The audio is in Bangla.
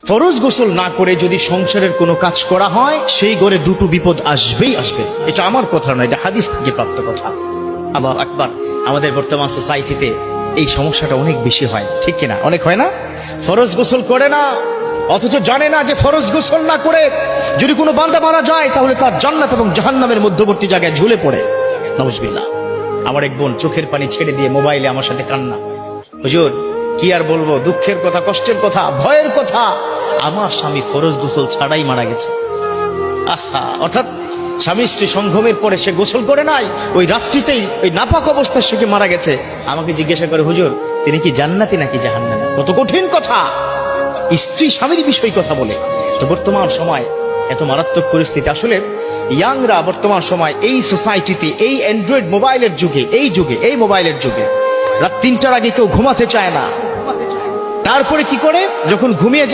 ফরজ গোসল না করে যদি সংসারের কোনো কাজ করা হয় সেই ঘরে দুটো বিপদ আসবেই আসবে। এটা আমার কথা নয়, এটা হাদিস থেকে প্রাপ্ত কথা। আল্লাহু আকবার। আমাদের বর্তমান সোসাইটিতে এই সমস্যাটা অনেক বেশি হয়, ঠিক কিনা? অনেক হয় না? ফরজ গোসল করে না, অথচ জানে না যে ফরজ গোসল না করে যদি কোনো বান্দা মারা যায় তাহলে তার জান্নাত এবং জাহান্নামের মধ্যবর্তী জায়গায় ঝুলে পড়ে। নাউজুবিল্লাহ। আমার এক বোন চোখের পানি ছেড়ে দিয়ে মোবাইলে আমার সাথে কান্না, হুজুর কি আর বলবো, দুঃখের কথা, কষ্টের কথা, ভয়ের কথা, আমার স্বামী ফরজ গোসল ছাড়াই মারা গেছে। আহা, অর্থাৎ স্বামী স্ত্রী সঙ্গমের পরে সে গোসল করে নাই, ওই রাত্রিতেই ওই নাপাক অবস্থায় সে মারা গেছে। আমাকে জিজ্ঞাসা করে, হুজুর তিনি কি জান্নাতি নাকি জাহান্নামী? কত কঠিন কথা, স্ত্রী স্বামীর বিষয় কথা বলে। তো বর্তমান সময় এত মারাত্মক পরিস্থিতি, আসলে ইয়াংরা বর্তমান সময় এই সোসাইটিতে, এই অ্যান্ড্রয়েড মোবাইলের যুগে, এই মোবাইলের যুগে রাত 3টার আগে কেউ ঘুমাতে চায় না। তারপরে কি করে, যখন ঘুমিয়ে